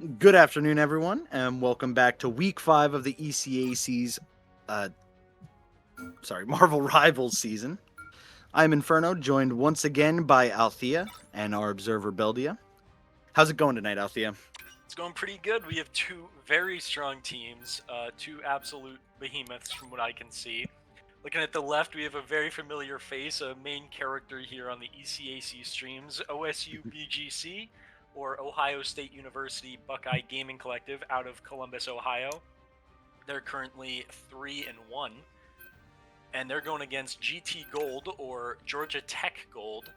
Good afternoon, everyone, and welcome back to Week 5 of the ECAC's, uh, Marvel Rivals season. I'm Inferno, joined once again by Althea and our observer Beldia. How's it going tonight, Althea? It's going pretty good. We have two very strong teams, two absolute behemoths from what I can see. Looking at the left, we have a very familiar face, a main character here on the ECAC streams, OSUBGC, or Ohio State University Buckeye Gaming Collective out of Columbus, Ohio. They're currently 3-1, and they're going against GT Gold, or Georgia Tech Gold.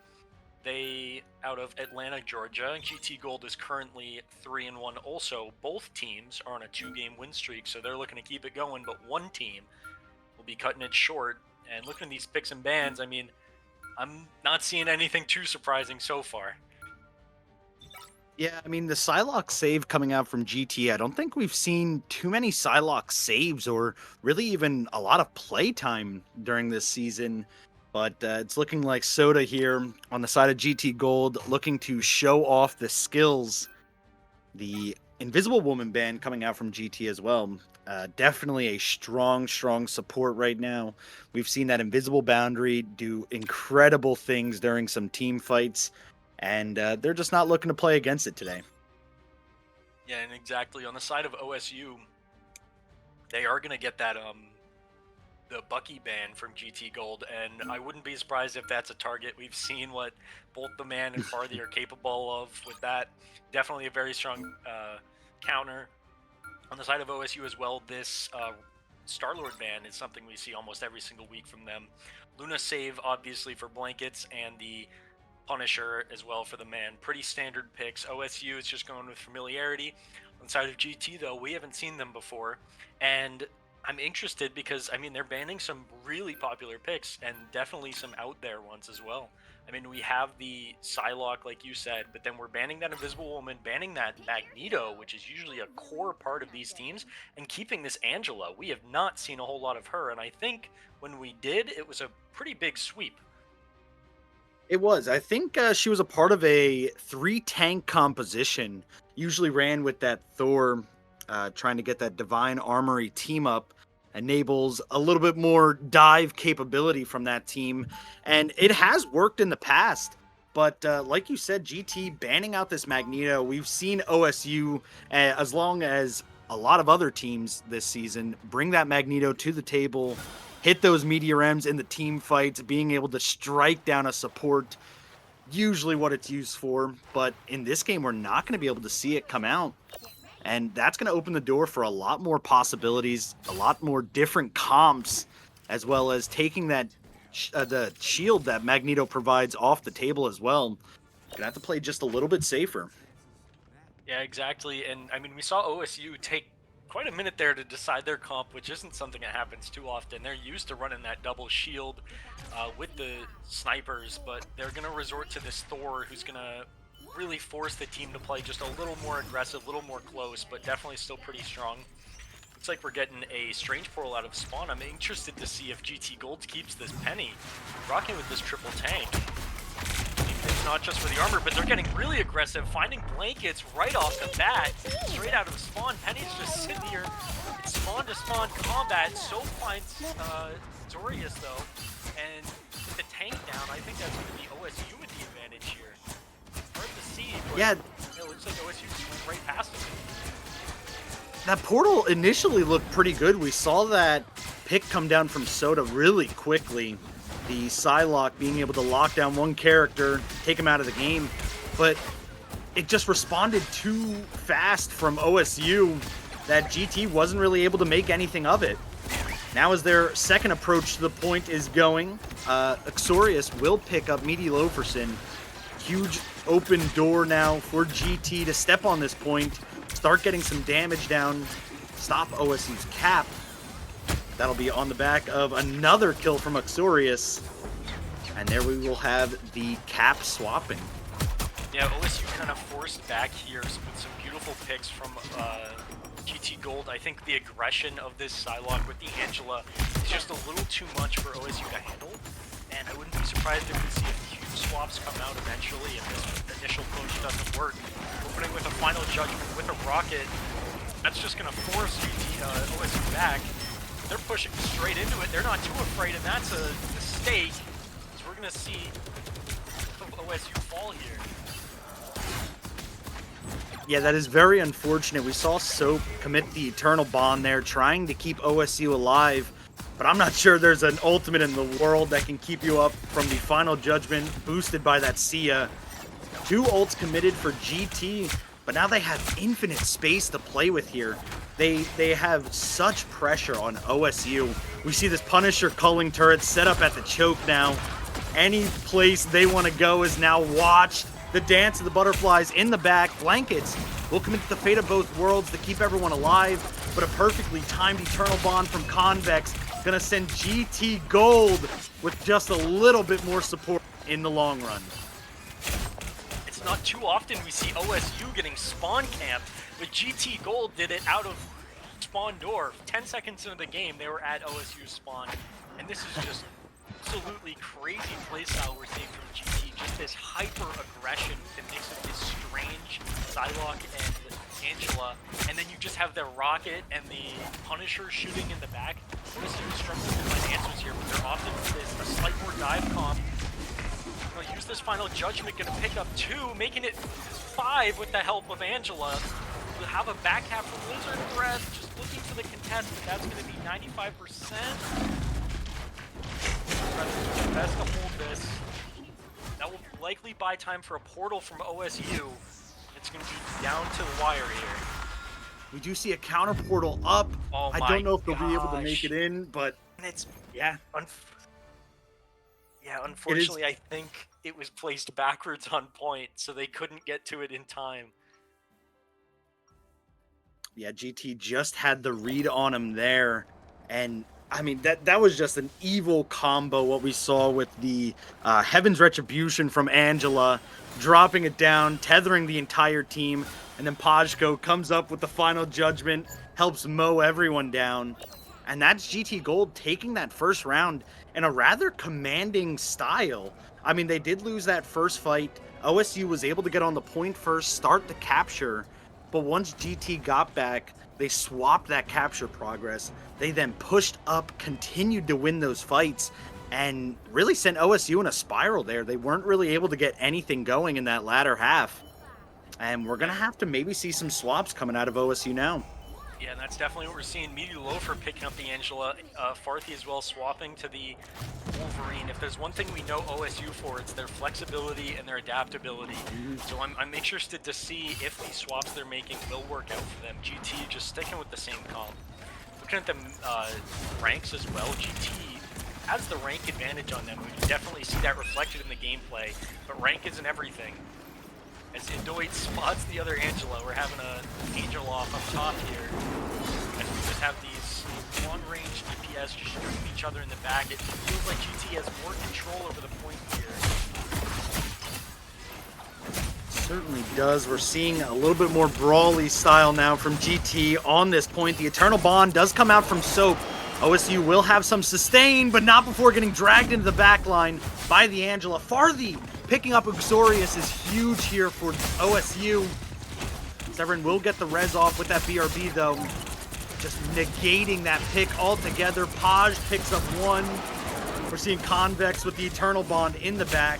They out of Atlanta, Georgia. GT Gold is currently 3-1 also. Both teams are on a 2-game win streak, so they're looking to keep it going, but one team will be cutting it short. And looking at these picks and bans, I mean, I'm not seeing anything too surprising so far. Yeah, I mean, the Psylocke save coming out from GT, I don't think we've seen too many Psylocke saves or really even a lot of playtime during this season. But it's looking like Soda here on the side of GT Gold looking to show off the skills. The Invisible Woman band coming out from GT as well. Definitely a strong support right now. We've seen that Invisible Boundary do incredible things during some team fights, and they're just not looking to play against it today. Yeah, and exactly. On the side of OSU, they are going to get that the Bucky ban from GT Gold, and I wouldn't be surprised if that's a target. We've seen what both the man and Farthey are capable of with that. Definitely a very strong counter. On the side of OSU as well, this Star-Lord ban is something we see almost every single week from them. Luna save, obviously, for blankets, and the Punisher as well for the man. Pretty standard picks. OSU is just going with familiarity. On the side of GT, though, we haven't seen them before, and I'm interested because, I mean, they're banning some really popular picks and definitely some out there ones as well. I mean, we have the Psylocke, like you said, but then we're banning that Invisible Woman, banning that Magneto, which is usually a core part of these teams, and keeping this Angela. We have not seen a whole lot of her, and I think when we did, it was a pretty big sweep. It was. I think she was a part of a 3-tank composition, usually ran with that Thor trying to get that Divine Armory team up. Enables a little bit more dive capability from that team, and it has worked in the past. But like you said, GT banning out this Magneto, we've seen OSU, as long as a lot of other teams this season, bring that Magneto to the table, hit those Meteor M's in the team fights, being able to strike down a support, usually what it's used for. But in this game, we're not going to be able to see it come out. And that's going to open the door for a lot more possibilities, a lot more different comps, as well as taking that the shield that Magneto provides off the table as well. Gonna have to play just a little bit safer. Yeah, exactly. And I mean, we saw OSU take quite a minute there to decide their comp, which isn't something that happens too often. They're used to running that double shield with the snipers, but they're going to resort to this Thor who's going to really force the team to play just a little more aggressive, a little more close, but definitely still pretty strong. Looks like we're getting a Strange Portal out of spawn. I'm interested to see if GT Gold keeps this Penny rocking with this triple tank. It's not just for the armor, but they're getting really aggressive, finding blankets right off the bat, straight out of spawn. Penny's just sitting here. It's spawn to spawn combat. So finds Zorius though, and with the tank down, I think that's going to be OSU with the advantage here. Hard to see, but Yeah, it looks like OSU just went right past him. that portal initially looked pretty good. We saw that pick come down from Soda really quickly. The Psylocke being able to lock down one character, take him out of the game, but it just responded too fast from OSU that GT wasn't really able to make anything of it. Now as their second approach to the point is going, Xorius will pick up Meaty Loferson. Huge open door now for GT to step on this point, start getting some damage down, stop OSU's cap. That'll be on the back of another kill from Xorius. And there we will have the cap swapping. Yeah, OSU kind of forced back here with some beautiful picks from GT Gold. I think the aggression of this Psylocke with the Angela is just a little too much for OSU to handle. And I wouldn't be surprised if we see a huge swaps come out eventually if this initial push doesn't work. Opening with a final judgment with a rocket, that's just going to force OSU back. They're pushing straight into it. They're not too afraid, and that's a mistake. So we're going to see OSU fall here. Yeah, that is very unfortunate. We saw Soap commit the Eternal Bond there, trying to keep OSU alive. But I'm not sure there's an ultimate in the world that can keep you up from the final judgment boosted by that Sia. 2 ults committed for GT, but now they have infinite space to play with here. They have such pressure on OSU. We see this Punisher culling turret set up at the choke now. Any place they want to go is now watched. The dance of the butterflies in the back. Blankets will commit to the fate of both worlds to keep everyone alive, but a perfectly timed Eternal Bond from Convex gonna send GT Gold with just a little bit more support in the long run. It's not too often we see OSU getting spawn camped, but GT Gold did it out of spawn door. 10 seconds into the game, they were at OSU spawn, and this is just absolutely crazy playstyle we're seeing from GT. Just this hyper aggression that makes it this strange Psylocke and Angela, and then you just have the rocket and the Punisher shooting in the back. OSU is struggling to find answers here, but they're often with this a slight more dive comp. They'll use this final judgment, gonna pick up 2, making it 5 with the help of Angela. We'll have a back half from Lizard Breath, just looking for the contest, but that's gonna be 95%. Best to hold this. That will likely buy time for a portal from OSU. It's going to be down to the wire here. We do see a counter portal up. Oh I don't know if they'll be able to make it in, but it's yeah. Unfortunately, I think it was placed backwards on point, so they couldn't get to it in time. Yeah, GT just had the read on him there, and I mean, that was just an evil combo, what we saw with the Heaven's Retribution from Angela, dropping it down, tethering the entire team, and then Pajko comes up with the final judgment, helps mow everyone down. And that's GT Gold taking that first round in a rather commanding style. I mean, they did lose that first fight. OSU was able to get on the point first, start the capture, but once GT got back, they swapped that capture progress. They then pushed up, continued to win those fights, and really sent OSU in a spiral there. They weren't really able to get anything going in that latter half. And we're going to have to maybe see some swaps coming out of OSU now. Yeah, and that's definitely what we're seeing. Meteor Loafer picking up the Angela, Farthy as well swapping to the Wolverine. If there's one thing we know OSU for, it's their flexibility and their adaptability. So I'm interested to see if these swaps they're making will work out for them. GT just sticking with the same comp. Looking at the ranks as well, GT has the rank advantage on them. We can definitely see that reflected in the gameplay, but rank isn't everything. As Indoit spots the other Angela, we're having an Angel off up top here. As we just have these long-range DPS just shooting each other in the back. It feels like GT has more control over the point here. Certainly does. We're seeing a little bit more brawly style now from GT on this point. The Eternal Bond does come out from Soap. OSU will have some sustain, but not before getting dragged into the back line by the Angela. Farthy picking up Uxorius is huge here for OSU. Severin will get the res off with that BRB though, just negating that pick altogether. Paj picks up 1. We're seeing Convex with the Eternal Bond in the back.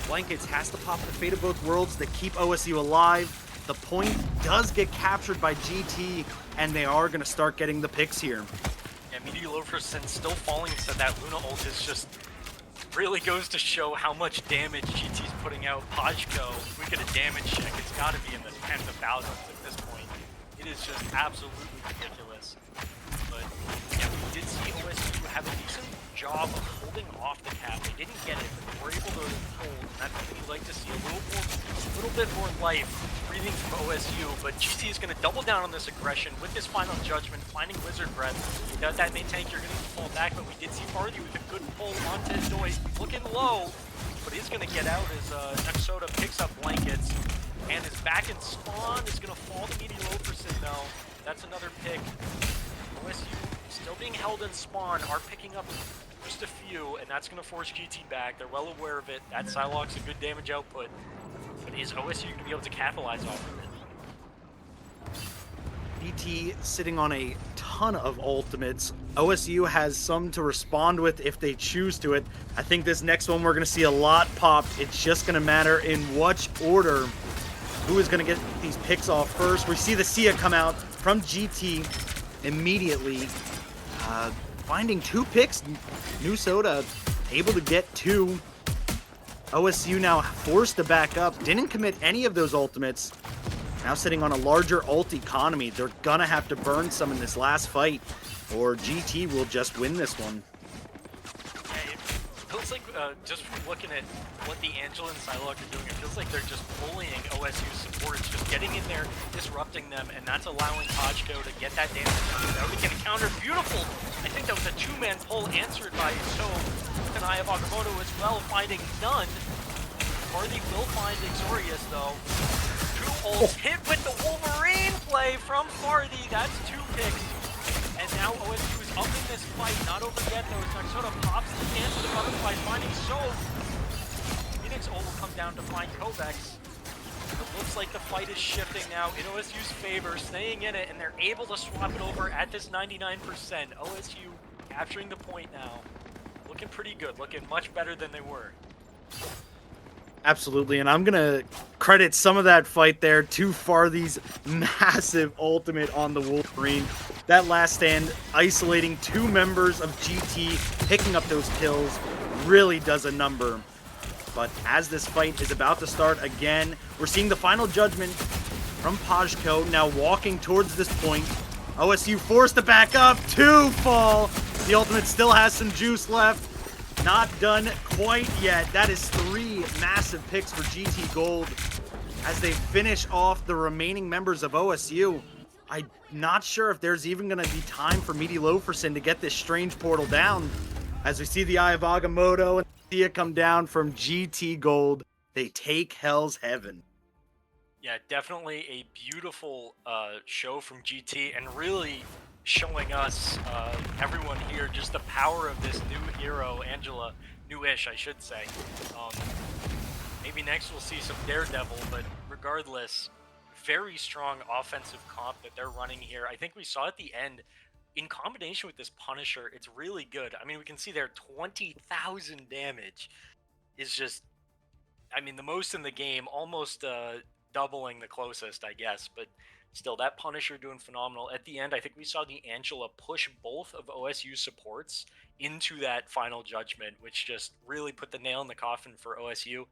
Blankets has to pop the fate of both worlds to keep OSU alive. The point does get captured by GT, and they are going to start getting the picks here. Yeah, Meteor Loafer, since still falling into that Luna ult is just really goes to show how much damage GT's putting out. Pajko, if we get a damage check, it's got to be in the tens of thousands at this point. It is just absolutely ridiculous. But yeah, we did see OSU have a decent job of holding off the cap. They didn't get it, but they were able to hold, and that's what we'd like to see. A little bit more life breathing from OSU, but GT is going to double down on this aggression with this final judgment, finding Wizard Breath. Without that main tank, you're going to need to fall back, but we did see Farthy with a good pull onto Doy, looking low, but he's going to get out as Nexoda picks up Blankets, and is back in spawn. Is going to fall to Meteor Loaferson though. That's another pick. OSU still being held in spawn, are picking up just a few, and that's going to force GT back. They're well aware of it. That Psylocke's a good damage output, but is OSU going to be able to capitalize off of it? GT sitting on a ton of ultimates. OSU has some to respond with if they choose to it. I think this next one we're going to see a lot popped. It's just going to matter in which order who is going to get these picks off first. We see the Sia come out from GT immediately, finding 2 picks. New Soda able to get 2. OSU now forced to back up. Didn't commit any of those ultimates. Now sitting on a larger ult economy. They're gonna have to burn some in this last fight, or GT will just win this one. Yeah, it feels like, just from looking at what the Angela and Psylocke are doing, it feels like they're just bullying OSU supports, just getting in there, disrupting them, and that's allowing Pajko to get that damage done. Now we can counter. Beautiful! I think that was a 2-man pull answered by Kanaya Bakamoto as well, finding none. Farthy will find Exorius though. 2 ults hit with the Wolverine play from Farthy. That's 2 picks. And now OSU is up in this fight. Not over yet though. Naxota pops the chance of the butterfly, finding Sove. Phoenix ult will come down to find Kovacs. It looks like the fight is shifting now in OSU's favor, staying in it, and they're able to swap it over at this 99%. OSU capturing the point now. Looking pretty good, looking much better than they were. Absolutely, and I'm gonna credit some of that fight there to Farthy's massive ultimate on the Wolverine. That last stand, isolating 2 members of GT, picking up those kills, really does a number. But as this fight is about to start again, we're seeing the final judgment from Pajko, now walking towards this point. OSU forced to back up, 2 fall. The ultimate still has some juice left. Not done quite yet. That is 3 massive picks for GT Gold as they finish off the remaining members of OSU. I'm not sure if there's even going to be time for Meaty Loferson to get this strange portal down. As we see the Eye of Agamotto and Thea come down from GT Gold, they take Hell's Heaven. Yeah, definitely a beautiful show from GT, and really showing us, everyone here, just the power of this new hero, Angela. Newish, I should say. Maybe next we'll see some Daredevil, but regardless, very strong offensive comp that they're running here. I think we saw at the end, in combination with this Punisher, it's really good. I mean, we can see there 20,000 damage is just, I mean, the most in the game, almost doubling the closest, I guess, but still, that Punisher doing phenomenal. At the end, I think we saw the Angela push both of OSU supports into that final judgment, which just really put the nail in the coffin for OSU.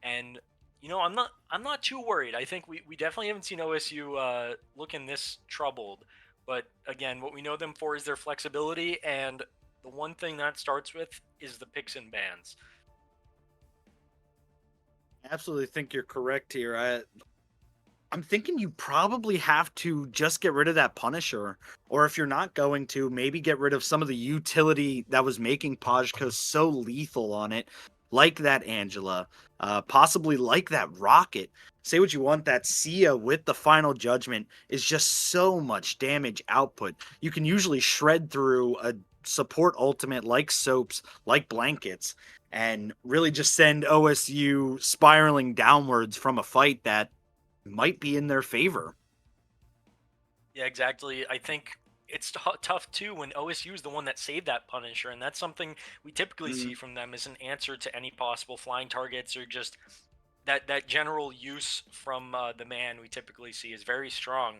And you know, I'm not too worried. I think we definitely haven't seen OSU looking this troubled. But again, what we know them for is their flexibility, and the one thing that starts with is the picks and bans. I absolutely think you're correct here. I'm thinking you probably have to just get rid of that Punisher, or if you're not going to, maybe get rid of some of the utility that was making Pajko so lethal on it, like that Angela, possibly like that Rocket. Say what you want, that Sia with the final judgment is just so much damage output. You can usually shred through a support ultimate like Soaps, like Blankets, and really just send OSU spiraling downwards from a fight that might be in their favor. Yeah, exactly. I think it's tough too when OSU is the one that saved that Punisher, and that's something we typically see from them as an answer to any possible flying targets, or just that general use from the man we typically see is very strong.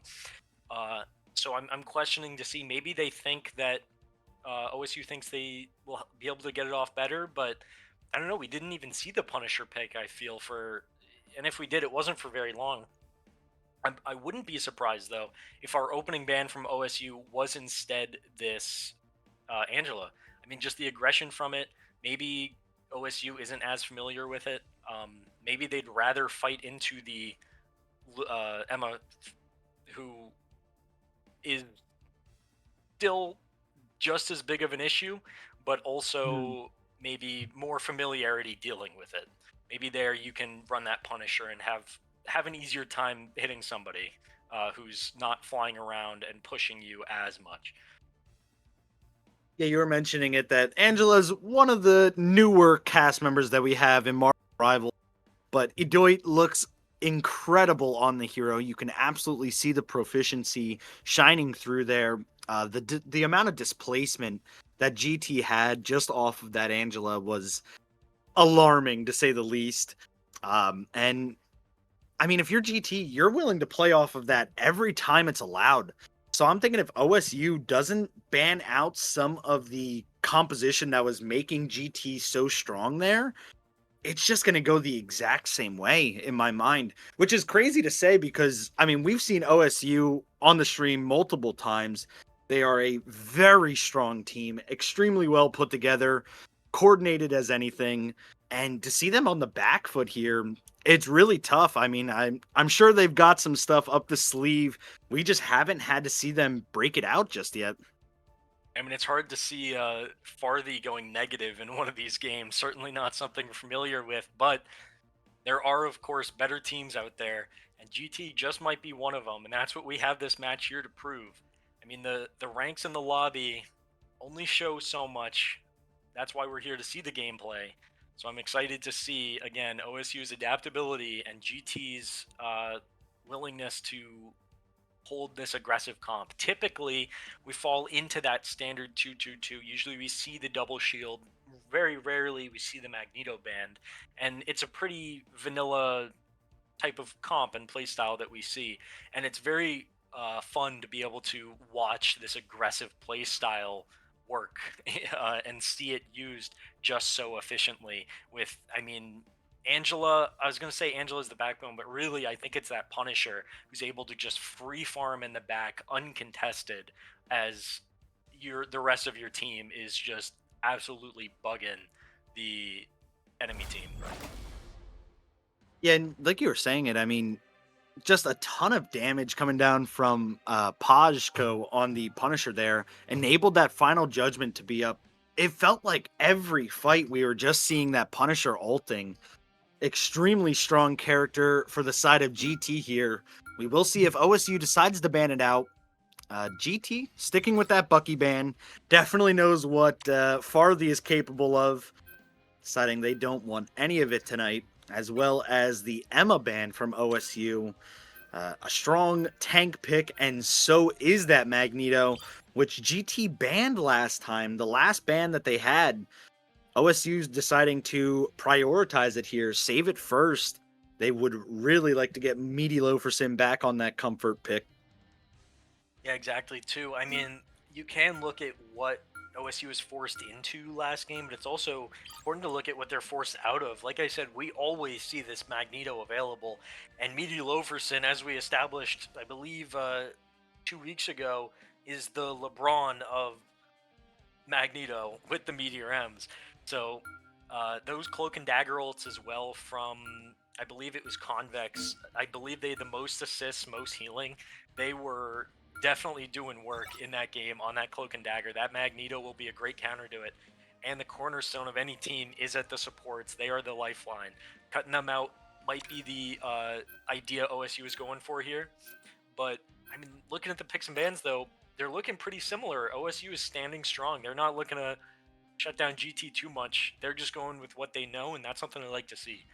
So I'm questioning to see, maybe they think that OSU thinks they will be able to get it off better, but I don't know. We didn't even see the Punisher pick, I feel, and if we did, it wasn't for very long. I wouldn't be surprised, though, if our opening ban from OSU was instead this Angela. I mean, just the aggression from it. Maybe OSU isn't as familiar with it. Maybe they'd rather fight into the Emma, who is still just as big of an issue, but also maybe more familiarity dealing with it. Maybe there you can run that Punisher and have an easier time hitting somebody who's not flying around and pushing you as much. Yeah, you were mentioning it that Angela's one of the newer cast members that we have in Marvel Rival, but Idoit looks incredible on the hero. You can absolutely see the proficiency shining through there. The amount of displacement that GT had just off of that Angela was alarming to say the least. And I mean, if you're GT, you're willing to play off of that every time it's allowed. So I'm thinking if OSU doesn't ban out some of the composition that was making GT so strong there, it's just going to go the exact same way in my mind, which is crazy to say because, I mean, we've seen OSU on the stream multiple times. They are a very strong team, extremely well put together, coordinated as anything. And to see them on the back foot here, it's really tough. I mean, I'm sure they've got some stuff up the sleeve. We just haven't had to see them break it out just yet. I mean, it's hard to see Farthey going negative in one of these games. Certainly not something we're familiar with, but there are, of course, better teams out there, and GT just might be one of them, and that's what we have this match here to prove. I mean, the ranks in the lobby only show so much. That's why we're here to see the gameplay. So I'm excited to see, again, OSU's adaptability and GT's willingness to hold this aggressive comp. Typically, we fall into that standard 2-2-2. Usually we see the double shield. Very rarely we see the Magneto band. And it's a pretty vanilla type of comp and playstyle that we see. And it's very fun to be able to watch this aggressive playstyle work and see it used just so efficiently with, I mean, Angela, I was going to say Angela's the backbone, but really I think it's that Punisher who's able to just free farm in the back uncontested as the rest of your team is just absolutely bugging the enemy team. Yeah, and like you were saying it, I mean, just a ton of damage coming down from Pajko on the Punisher there enabled that final judgment to be up. It felt like every fight we were just seeing that Punisher ulting. Extremely strong character for the side of GT here. We will see if OSU decides to ban it out. GT sticking with that Bucky ban definitely knows what Farley is capable of, deciding they don't want any of it tonight, as well as the Emma ban from OSU. A strong tank pick, and so is that Magneto, which GT banned last time. The last ban that they had, OSU's deciding to prioritize it here, save it first. They would really like to get Meaty Loaferson back on that comfort pick. Yeah, exactly, too. I mean, you can look at what OSU was forced into last game, but it's also important to look at what they're forced out of. Like I said, we always see this Magneto available, and Meaty Loaferson, as we established, I believe, 2 weeks ago, is the LeBron of Magneto with the Meteor M's. So those Cloak and Dagger ults as well from, I believe it was Convex. I believe they had the most assists, most healing. They were definitely doing work in that game on that Cloak and Dagger. That Magneto will be a great counter to it. And the cornerstone of any team is at the supports. They are the lifeline. Cutting them out might be the idea OSU is going for here. But, I mean, looking at the picks and bans, though, they're looking pretty similar. OSU is standing strong. They're not looking to shut down GT too much. They're just going with what they know, and that's something I like to see.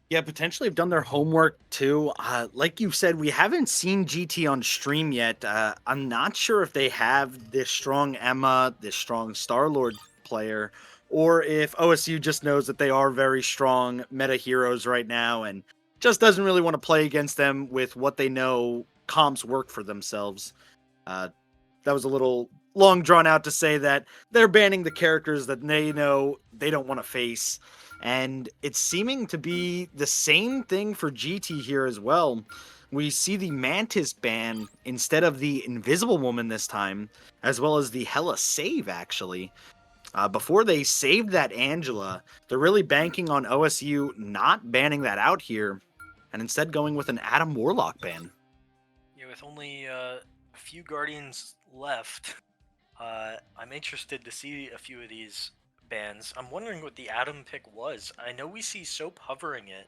Yeah, potentially have done their homework too. Like you said, we haven't seen GT on stream yet. I'm not sure if they have this strong Emma, this strong Star-Lord player, or if OSU just knows that they are very strong meta heroes right now and just doesn't really want to play against them with what they know comps work for themselves. Uh, that was a little long drawn out to say that they're banning the characters that they know they don't want to face. And it's seeming to be the same thing for GT here as well. We see the Mantis ban instead of the Invisible Woman this time, as well as the Hella save, actually. Before they saved that Angela, they're really banking on OSU not banning that out here, and instead going with an Adam Warlock ban. Yeah, with only a few Guardians left, I'm interested to see a few of these bans. I'm wondering what the Atom pick was. I know we see Soap hovering it,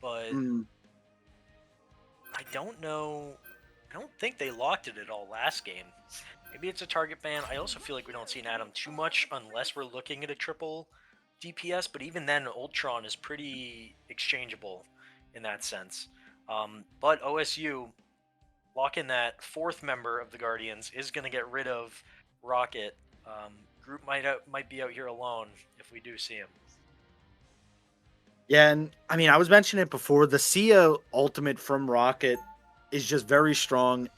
but I don't know. I don't think they locked it at all last game. Maybe it's a target ban. I also feel like we don't see an Atom too much unless we're looking at a triple DPS, but even then, Ultron is pretty exchangeable in that sense. But OSU, lock in that fourth member of the Guardians, is going to get rid of Rocket. Group might be out here alone if we do see him. Yeah, and I mean, I was mentioning it before. The Sia ultimate from Rocket is just very strong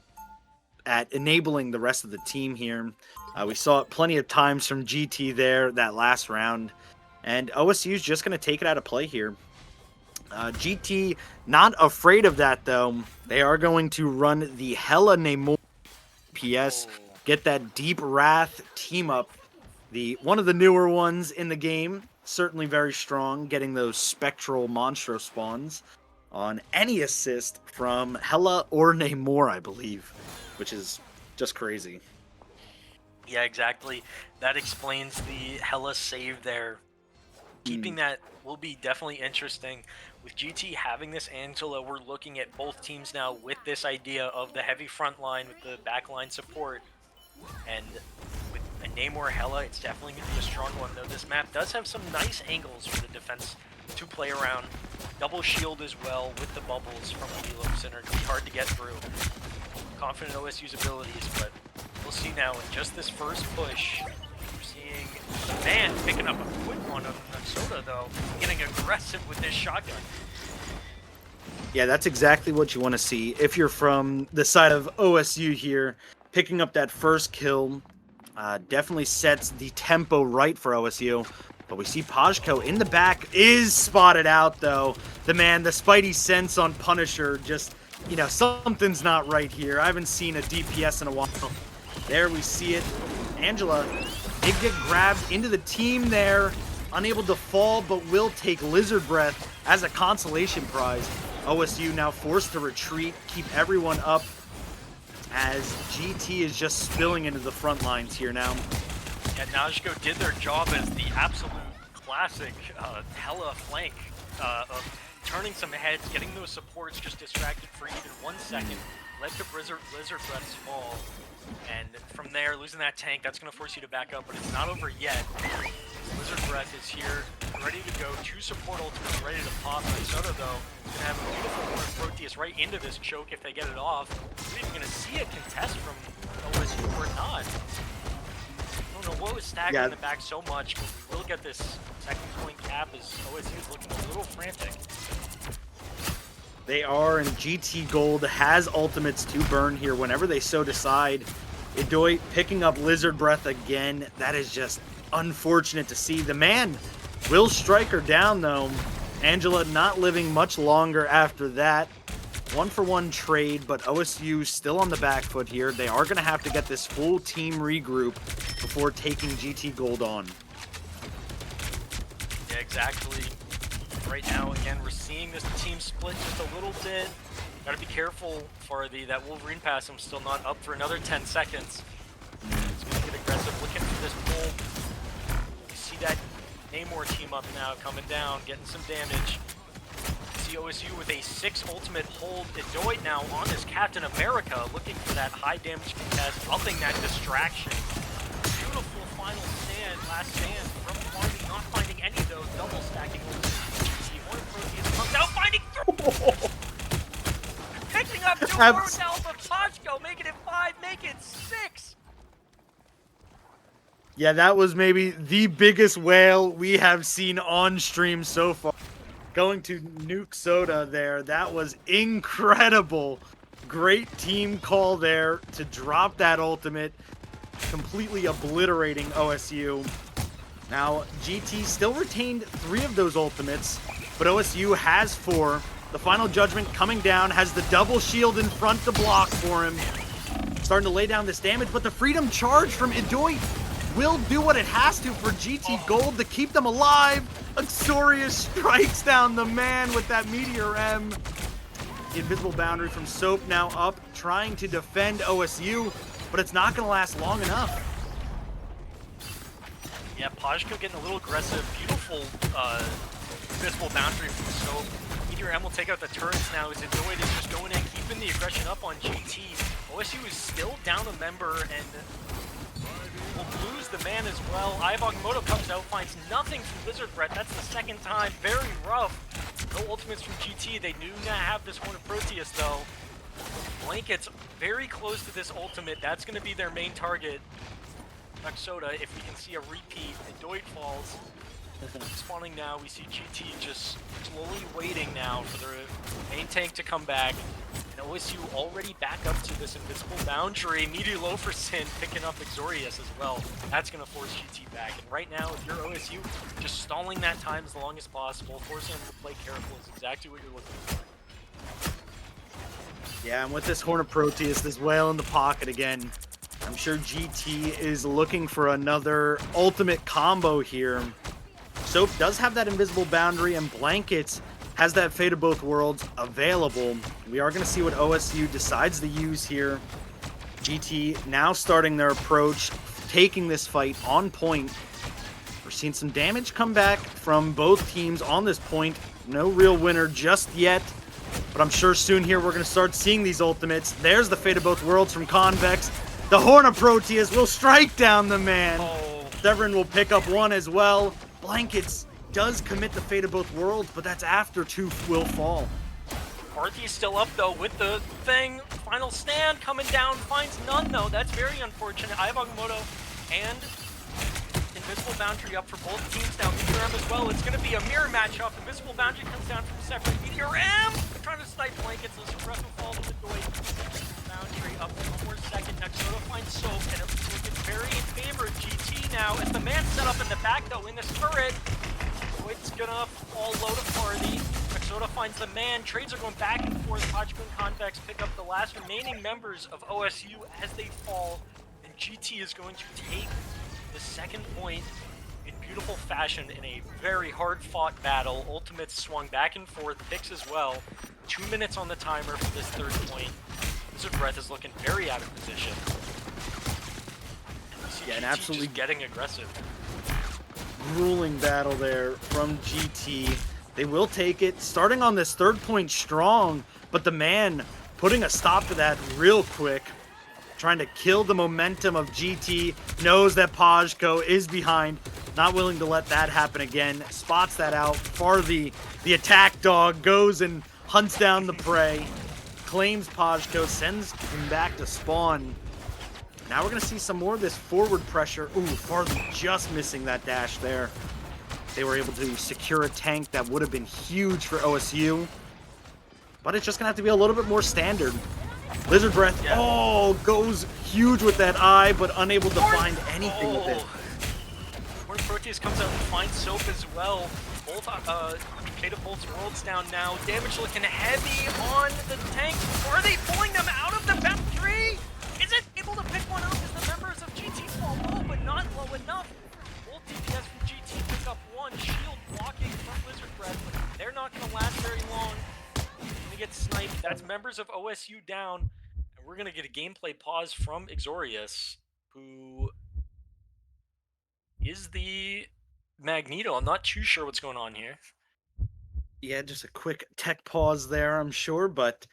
at enabling the rest of the team here. We saw it plenty of times from GT there that last round, and OSU is just going to take it out of play here. GT not afraid of that though. They are going to run the Hella Namor PS, get that Deep Wrath team up. One of the newer ones in the game, certainly very strong, getting those spectral monstro spawns on any assist from Hella or Namor, I believe, which is just crazy. Yeah, exactly. That explains the Hella save there. Keeping that will be definitely interesting. With GT having this Angela, we're looking at both teams now with this idea of the heavy front line with the backline support. And with a Namor Hella, it's definitely going to be a strong one, though this map does have some nice angles for the defense to play around. Double shield as well with the bubbles from the Helo Center. It's hard to get through. Confident OSU's abilities, but we'll see now in just this first push. We're seeing Man picking up a quick one on Soda, though, getting aggressive with this shotgun. Yeah, that's exactly what you want to see. If you're from the side of OSU here, picking up that first kill definitely sets the tempo right for OSU. But we see Pajko in the back is spotted out, though. The Spidey sense on Punisher, just, something's not right here. I haven't seen a DPS in a while. There we see it. Angela did get grabbed into the team there. Unable to fall, but will take Lizard Breath as a consolation prize. OSU now forced to retreat, keep everyone up as GT is just spilling into the front lines here now. Yeah, Najko did their job as the absolute classic Hella flank of turning some heads, getting those supports just distracted for even 1 second, led to Lizard Breath's fall. And from there, losing that tank, that's going to force you to back up, but it's not over yet. Lizard Breath is here, ready to go. 2 support ultimates ready to pop. Soda, though, is going to have a beautiful corner Proteus right into this choke if they get it off. We're even going to see a contest from OSU or not. I don't know what was stacking in the back so much, but we will get this second point cap as OSU is looking a little frantic. They are, and GT Gold has ultimates to burn here whenever they so decide. Idoy picking up Lizard Breath again. That is just unfortunate to see. The man will strike her down, though. Angela not living much longer after that. 1-for-1 trade, but OSU still on the back foot here. They are going to have to get this full team regroup before taking GT Gold on. Yeah, exactly. Right now, again, we're seeing this team split just a little bit. Gotta be careful for that Wolverine pass. I'm still not up for another 10 seconds. It's gonna get aggressive, looking for this pull. You see that Namor team up now, coming down, getting some damage. You see OSU with a 6 ultimate hold. Idoy now on this Captain America, looking for that high damage contest, upping that distraction. Beautiful final stand, last stand from Marty, not finding any of those, double stacking ultimates. Proteus comes out, finding through. Picking up 2 forwards now from Pajko, making it 5, make it 6. Yeah, that was maybe the biggest whale we have seen on stream so far. Going to nuke Soda there, that was incredible. Great team call there to drop that ultimate, completely obliterating OSU. Now, GT still retained 3 of those ultimates, but OSU has 4. The final judgment coming down, has the double shield in front to block for him. Starting to lay down this damage, but the freedom charge from Idoy will do what it has to for GT Gold to keep them alive. Axorius strikes down the man with that Meteor M. The invisible boundary from Soap now up, trying to defend OSU, but it's not going to last long enough. Yeah, Pajko getting a little aggressive. Beautiful invisible boundary from Soap. Meteor M will take out the turrets now as Zoid is just going in, keeping the aggression up on GT. OSU is still down a member and will lose the man as well. Agamotto comes out, finds nothing from Lizard Breath. That's the second time. Very rough. No ultimates from GT. They do not have this Horn of Proteus though. Blankets very close to this ultimate. That's going to be their main target. Soda, if we can see a repeat, the Doid falls. Spawning now, we see GT just slowly waiting now for the main tank to come back. And OSU already back up to this invisible boundary. Meteor Loferson picking up Exorius as well. That's going to force GT back. And right now, if you're OSU, just stalling that time as long as possible, forcing them to play careful is exactly what you're looking for. Yeah, and with this Horn of Proteus, this whale in the pocket again, I'm sure GT is looking for another ultimate combo here. Soap does have that invisible boundary, and Blankets has that Fate of Both Worlds available. We are going to see what OSU decides to use here. GT now starting their approach, taking this fight on point. We're seeing some damage come back from both teams on this point. No real winner just yet, but I'm sure soon here we're going to start seeing these ultimates. There's the Fate of Both Worlds from Convex. The Horn of Proteus will strike down the man. Severin will pick up one as well. Blankets does commit the Fate of Both Worlds, but that's after two will fall. Arthy's still up though with the thing. Final stand coming down, finds none though. That's very unfortunate. Agamotto and Invisible Boundary up for both teams now. Meteor M as well. It's going to be a mirror matchup. Invisible Boundary comes down from separate. Meteor M trying to snipe Blankets. So Breath will fall to the Doid. Boundary up for one more second. Soda finds Soap, and it's looking very in favor of GT now. As the man set up in the back though in this turret. Doid's gonna fall low to Farthy. Soda finds the man. Trades are going back and forth. Pachko and Convex pick up the last remaining members of OSU as they fall. And GT is going to take the second point in beautiful fashion in a very hard-fought battle. Ultimates swung back and forth, picks as well. 2 minutes on the timer for this third point. Lizard Breath is looking very out of position. Yeah, and GT absolutely just getting aggressive. Grueling battle there from GT. They will take it, starting on this third point strong, but the man putting a stop to that real quick. Trying to kill the momentum of GT, knows that Pajko is behind, not willing to let that happen again, spots that out. Farthy, the attack dog, goes and hunts down the prey, claims Pajko, sends him back to spawn. Now we're going to see some more of this forward pressure. Ooh, Farthy just missing that dash there. They were able to secure a tank that would have been huge for OSU, but it's just going to have to be a little bit more standard. Lizard Breath, oh, goes huge with that eye, but unable to find anything with it. Horn Proteus comes out and finds Soap as well. Both Fate of Both Worlds down now. Damage looking heavy on the tank. Are they pulling them out of the boundary? Is it able to pick one up as the members of GT fall low, but not low enough? Both DPS from GT pick up one. Shield blocking from Lizard Breath, but they're not going to last very long. Gonna get sniped. That's members of OSU down, and we're gonna get a gameplay pause from Exorius, who is the Magneto. I'm not too sure what's going on here. Yeah, just a quick tech pause there, I'm sure, but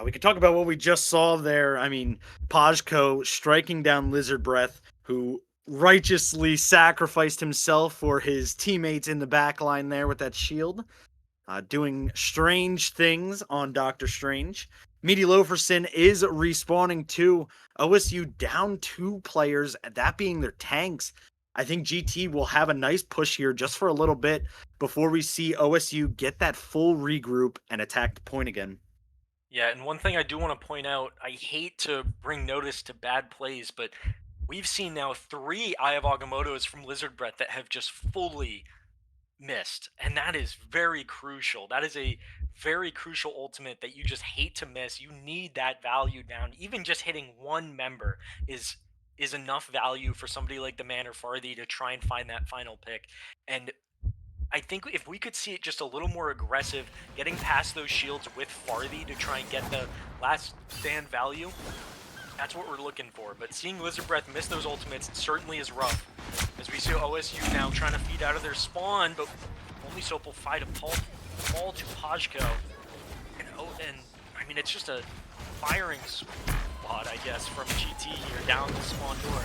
we could talk about what we just saw there. I mean, Pajko striking down Lizard Breath, who righteously sacrificed himself for his teammates in the back line there with that shield. Doing strange things on Doctor Strange. Meaty Loferson is respawning too. OSU down 2 players, that being their tanks. I think GT will have a nice push here just for a little bit before we see OSU get that full regroup and attack the point again. Yeah, and one thing I do want to point out, I hate to bring notice to bad plays, but we've seen now 3 Eye of Agamottos from Lizard Breath that have just fully missed, and that is very crucial. That is a very crucial ultimate that you just hate to miss. You need that value down. Even just hitting one member is enough value for somebody like the Man or Farthy to try and find that final pick. And I think if we could see it just a little more aggressive, getting past those shields with Farthy to try and get the last stand value, that's what we're looking for. But seeing Lizard Breath miss those ultimates certainly is rough. As we see OSU now trying to feed out of their spawn, but only Soap will fight a fall to Pajko. And I mean, it's just a firing squad, I guess, from GT here down the spawn door.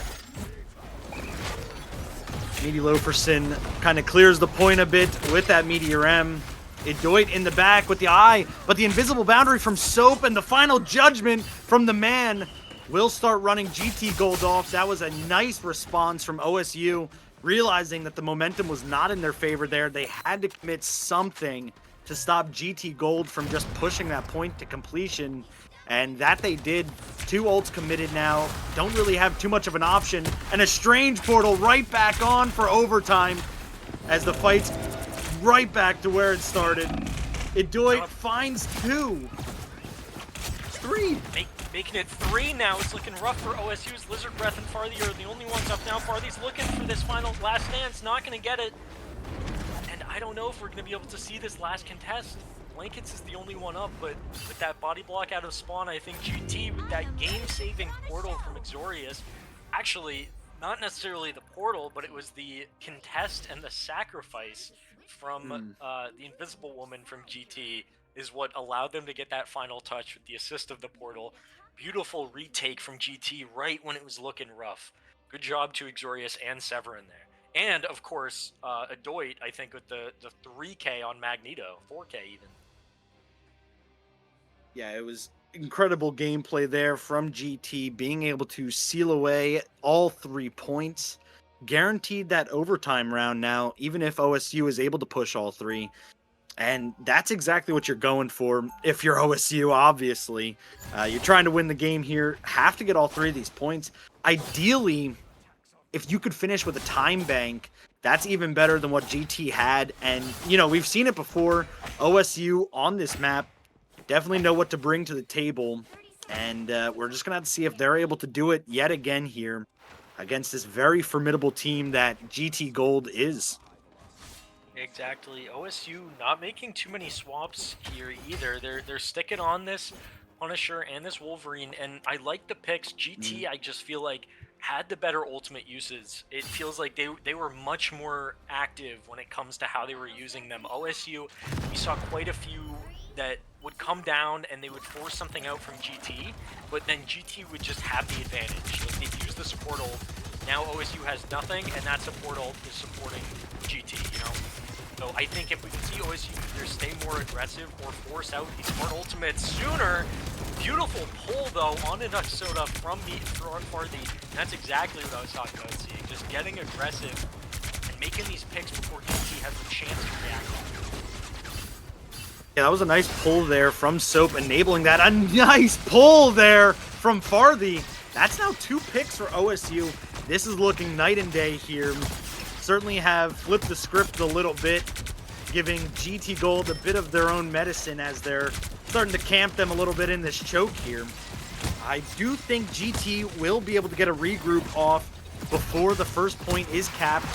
Meaty Loferson kind of clears the point a bit with that Meteor M. Idoit in the back with the eye, but the invisible boundary from Soap and the final judgment from the man will start running GT Gold off. That was a nice response from OSU, realizing that the momentum was not in their favor there. They had to commit something to stop GT Gold from just pushing that point to completion, and that they did. 2 ults committed now, don't really have too much of an option, and a strange portal right back on for overtime as the fight's right back to where it started. Idoit finds 2. 3. Making it 3 now. It's looking rough for OSU's Lizard Breath and Farthy are the only ones up now. Farthy's looking for this final last dance, not going to get it. And I don't know if we're going to be able to see this last contest. Blankets is the only one up, but with that body block out of spawn, I think GT with that game-saving portal from Exorius, actually, not necessarily the portal, but it was the contest and the sacrifice from the Invisible Woman from GT is what allowed them to get that final touch with the assist of the portal. Beautiful retake from GT right when it was looking rough. Good job to Exorius and Severin there. And, of course, Idoit, I think, with the 3K on Magneto, 4K even. Yeah, it was incredible gameplay there from GT, being able to seal away all 3 points. Guaranteed that overtime round now, even if OSU is able to push all 3. And that's exactly what you're going for if you're OSU, obviously. You're trying to win the game here, have to get all 3 of these points. Ideally, if you could finish with a time bank, that's even better than what GT had. And, you know, we've seen it before. OSU on this map definitely know what to bring to the table. And we're just going to have to see if they're able to do it yet again here against this very formidable team that GT Gold is. Exactly. OSU not making too many swaps here either. They're sticking on this Punisher and this Wolverine, and I like the picks. GT, I just feel like, had the better ultimate uses. It feels like they were much more active when it comes to how they were using them. OSU, we saw quite a few that would come down and they would force something out from GT, but then GT would just have the advantage. Like, they'd use this portal. Now OSU has nothing, and that portal is supporting GT, you know? So I think if we can see OSU either stay more aggressive or force out these smart ultimates sooner. Beautiful pull though on an Soda from Farthy. That's exactly what I was talking about seeing. Just getting aggressive and making these picks before GT has a chance to react. Yeah, that was a nice pull there from Soap, enabling that. A nice pull there from Farthy. That's now 2 picks for OSU. This is looking night and day here. Certainly have flipped the script a little bit, giving GT Gold a bit of their own medicine as they're starting to camp them a little bit in this choke here. I do think GT will be able to get a regroup off before the first point is capped,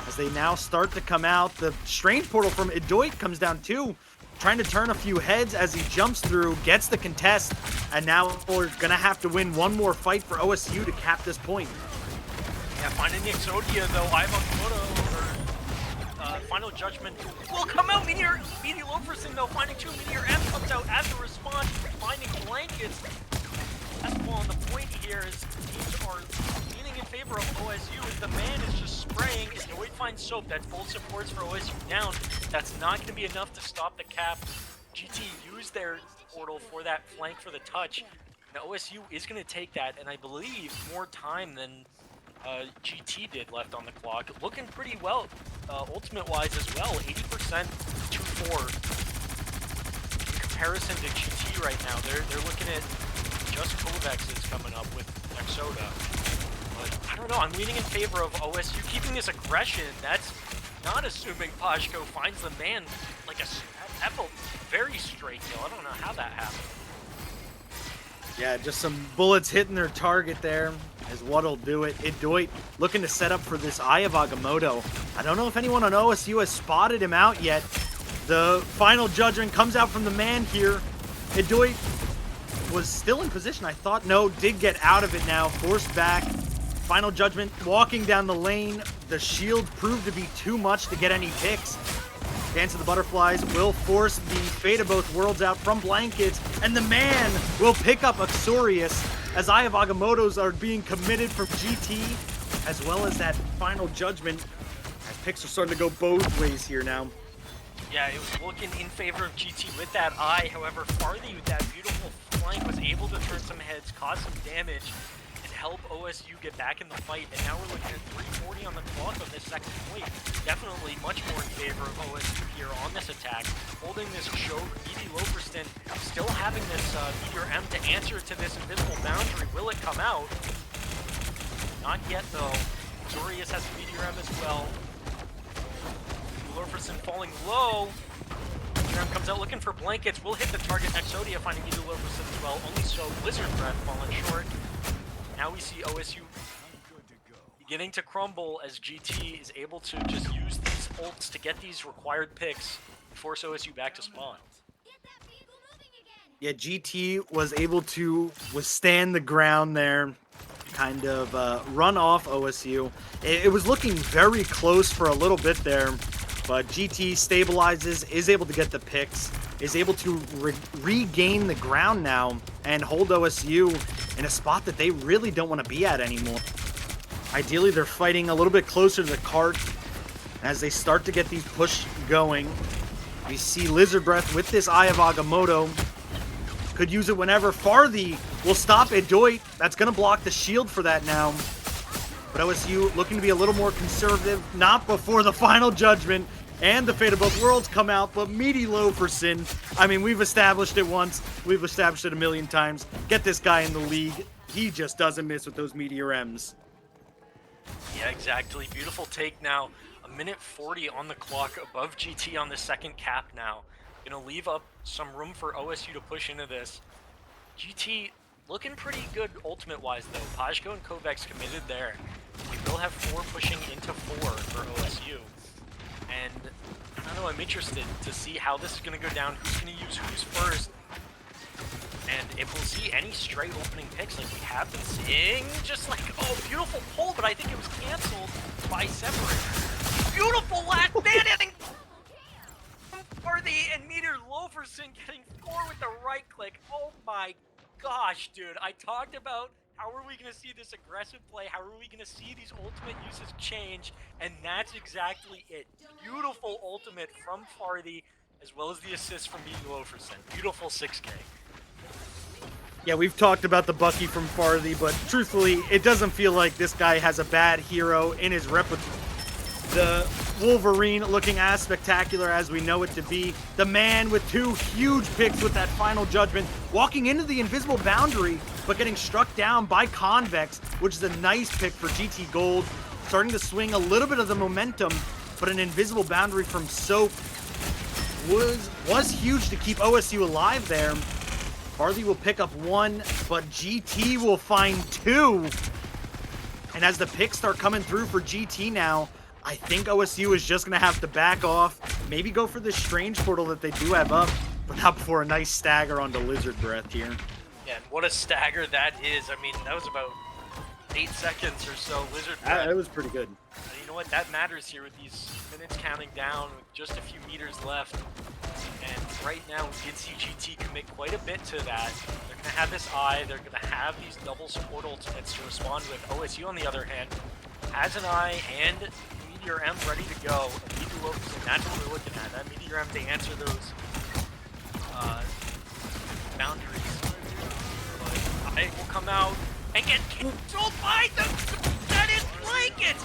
as they now start to come out. The strange portal from Idoit comes down too, trying to turn a few heads as he jumps through, gets the contest, and now we're gonna have to win one more fight for OSU to cap this point. Yeah, finding the Exodia though, Ivan Koto, or Final Judgment will come out. Meteor Loferson though, finding 2. Meteor M comes out as a response, finding Blankets. That's on the point here is teams are leaning in favor of OSU as the man is just spraying. As Idoit finds Soap, that full supports for OSU down. That's not going to be enough to stop the cap. GT used their portal for that flank for the touch. Now OSU is going to take that, and I believe more time than GT did left on the clock. Looking pretty well, ultimate-wise as well. 80% 2-4. In comparison to GT right now, they're looking at just Kovacs is coming up with Exoda. But I don't know, I'm leaning in favor of OSU keeping this aggression. That's not assuming Pajko finds the man like that felt very straight kill. I don't know how that happened. Yeah, just some bullets hitting their target there is what'll do it. Idoit looking to set up for this Eye of Agamotto. I don't know if anyone on OSU has spotted him out yet. The final judgment comes out from the man here. Idoit was still in position, I thought. No, did get out of it now, forced back. Final judgment walking down the lane. The shield proved to be too much to get any picks. Dance of the Butterflies will force the Fate of Both Worlds out from Blankets, and the man will pick up Uxorius as Eye of Agamotto's are being committed from GT, as well as that final judgment, as picks are starting to go both ways here now. Yeah, it was looking in favor of GT with that eye. However, Farley with that beautiful flank was able to turn some heads, cause some damage, and help OSU get back in the fight. And now we're looking at 340 on the clock on this second point. Definitely much more in favor of OSU here on this attack. Holding this choke, Meaty Loperston still having this Meteor M to answer to this invisible boundary. Will it come out? Not yet though. Zorius has a Meteor M as well. Loperson falling low. Meteor M comes out looking for Blankets. Will hit the target. Exodia finding Meteor Loperson as well. Only so Blizzard Breath falling short. Now we see OSU beginning to crumble as GT is able to just use these ults to get these required picks and force OSU back to spawn. Yeah, GT was able to withstand the ground there, kind of run off OSU. It was looking very close for a little bit there, but GT stabilizes, is able to get the picks, is able to regain the ground now and hold OSU in a spot that they really don't want to be at anymore. Ideally, they're fighting a little bit closer to the cart as they start to get these push going. We see Lizard Breath with this Eye of Agamotto. Could use it whenever. Farthy will stop Edoit. That's going to block the shield for that now. But OSU looking to be a little more conservative. Not before the final judgment and the Fate of Both Worlds come out. But Meaty Loperson, I mean, we've established it once. We've established it a million times. Get this guy in the league. He just doesn't miss with those Meteor M's. Yeah, exactly. Beautiful take now. A minute 40 on the clock above GT on the second cap now. Gonna leave up some room for OSU to push into this. GT looking pretty good ultimate-wise though. Pajko and Kovacs committed there. We will have 4 pushing into 4 for OSU. And I don't know, I'm interested to see how this is gonna go down, who's gonna use who's first. And if we'll see any straight opening picks like we have been seeing, just like, oh, beautiful pull, but I think it was canceled by Separate. Beautiful last man Farthy and Meteor Loperson getting 4 with the right click. Oh my gosh, dude. I talked about how are we going to see this aggressive play? How are we going to see these ultimate uses change? And that's exactly it. Beautiful ultimate from Farthy, as well as the assist from Meteor Loperson. Beautiful 6K. Yeah, we've talked about the Bucky from Farthy, but truthfully, it doesn't feel like this guy has a bad hero in his repertoire. The Wolverine looking as spectacular as we know it to be. The man with 2 huge picks with that final judgment, walking into the invisible boundary, but getting struck down by Convex, which is a nice pick for GT Gold. Starting to swing a little bit of the momentum, but an invisible boundary from Soap was huge to keep OSU alive there. Farley will pick up 1, but GT will find 2. And as the picks start coming through for GT now, I think OSU is just going to have to back off, maybe go for this Strange Portal that they do have up, but not before a nice stagger onto Lizard Breath here. Yeah, and what a stagger that is. I mean, that was about 8 seconds or so. Lizard Breath. That was pretty good. And you know what? That matters here with these minutes counting down with just a few meters left. And right now, we did see GT commit quite a bit to that. They're going to have this eye. They're going to have these double support ultimates to respond with. OSU, on the other hand, has an eye and Meteor M ready to go. Meteor Loperson, that's what we're looking at. That Meteor M to answer those boundaries. But I will come out and get controlled by the Senate Blanket!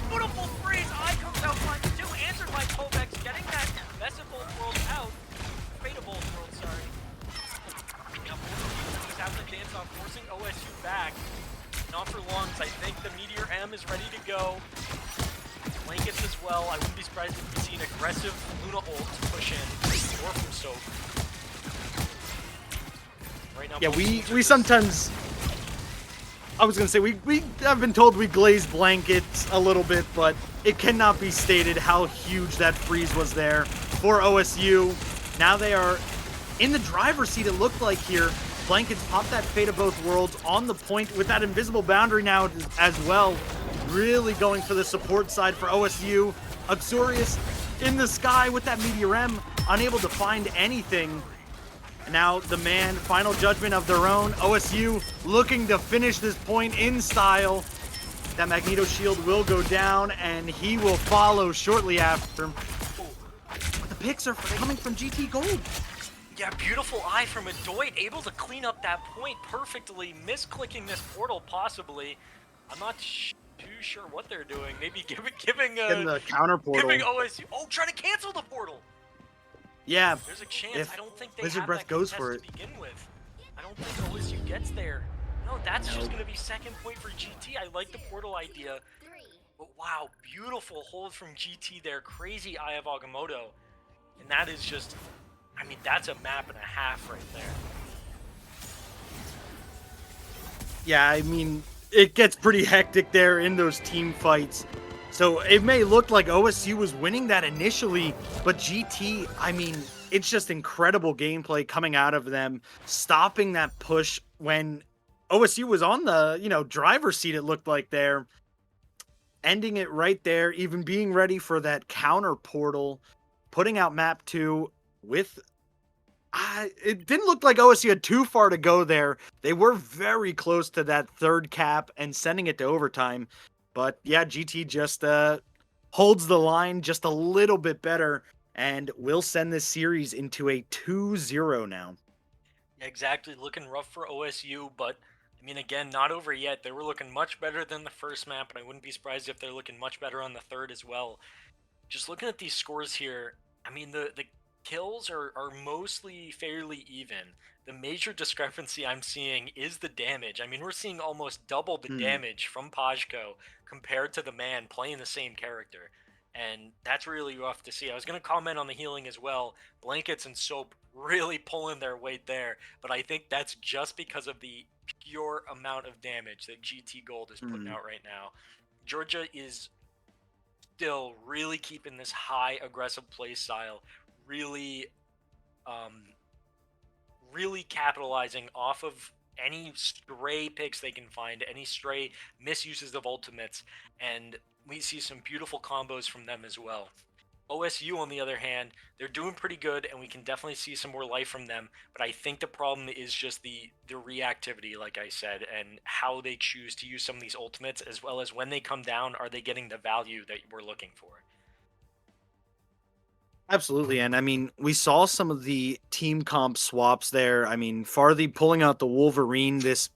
Beautiful freeze. I comes out line 2, answered by Kovacs, getting that Best of Both Worlds out. Fate of Both Worlds, sorry. Now, he's having a dance off, forcing OSU back. Not for long, because I think the Meteor M is ready to go. Blankets as well. I wouldn't be surprised if we see an aggressive Luna ult push in, or from Soap. Right now, yeah, we sometimes... I was going to say, we have been told we glazed Blankets a little bit, but it cannot be stated how huge that freeze was there for OSU. Now they are in the driver's seat, it looked like here. Blankets popped that Fate of Both Worlds on the point with that invisible boundary now as well. Really going for the support side for OSU. Uxorius in the sky with that Meteor M, unable to find anything. Now the man, final judgment of their own. OSU looking to finish this point in style. That Magneto shield will go down, and he will follow shortly after. But the picks are coming from GT Gold. Yeah, beautiful eye from Adoit, able to clean up that point perfectly, misclicking this portal possibly. I'm not too sure what they're doing. Maybe giving the counter portal. Giving OSU. Oh, trying to cancel the portal. Yeah. There's a chance. If I don't think they Blizzard have Breath that goes contest for to it. begin with. I don't think OSU gets there. No, that's just going to be second point for GT. I like the portal idea. But wow, beautiful hold from GT there. Crazy Eye of Agamotto. And that is just, I mean, that's a map and a half right there. Yeah, I mean, it gets pretty hectic there in those team fights. So it may look like OSU was winning that initially, but GT, I mean, it's just incredible gameplay coming out of them, stopping that push when OSU was on the, driver's seat, it looked like there. Ending it right there, even being ready for that counter portal, putting out map 2 with it didn't look like OSU had too far to go there. They were very close to that third cap and sending it to overtime. But yeah, GT just holds the line just a little bit better and will send this series into a 2-0 now. Exactly, looking rough for OSU, but I mean, again, not over yet. They were looking much better than the first map, and I wouldn't be surprised if they're looking much better on the third as well. Just looking at these scores here, I mean, the kills are mostly fairly even. The major discrepancy I'm seeing is the damage. I mean, we're seeing almost double the damage from Pajko compared to the man playing the same character. And that's really rough to see. I was going to comment on the healing as well. Blankets and Soap really pulling their weight there, but I think that's just because of the pure amount of damage that GT Gold is putting out right now. Georgia is still really keeping this high aggressive play style, really capitalizing off of any stray picks they can find, any stray misuses of ultimates, and we see some beautiful combos from them as well. OSU, on the other hand, they're doing pretty good, and we can definitely see some more life from them, but I think the problem is just the reactivity, like I said, and how they choose to use some of these ultimates, as well as when they come down, are they getting the value that we're looking for? Absolutely. And I mean, we saw some of the team comp swaps there. I mean, Farthey pulling out the Wolverine this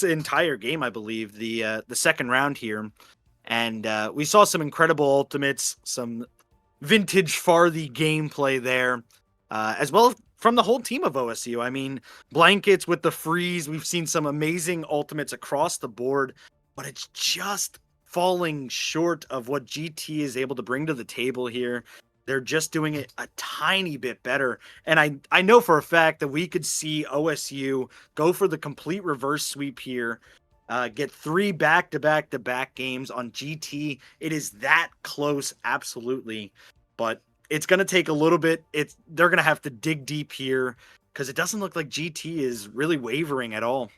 entire game, I believe, the second round here. And we saw some incredible ultimates, some vintage Farthey gameplay there, as well from the whole team of OSU. I mean, Blankets with the freeze. We've seen some amazing ultimates across the board, but it's just falling short of what GT is able to bring to the table here. They're just doing it a tiny bit better. And I know for a fact that we could see OSU go for the complete reverse sweep here, get 3 back-to-back-to-back games on GT. It is that close, absolutely. But it's going to take a little bit. They're going to have to dig deep here because it doesn't look like GT is really wavering at all.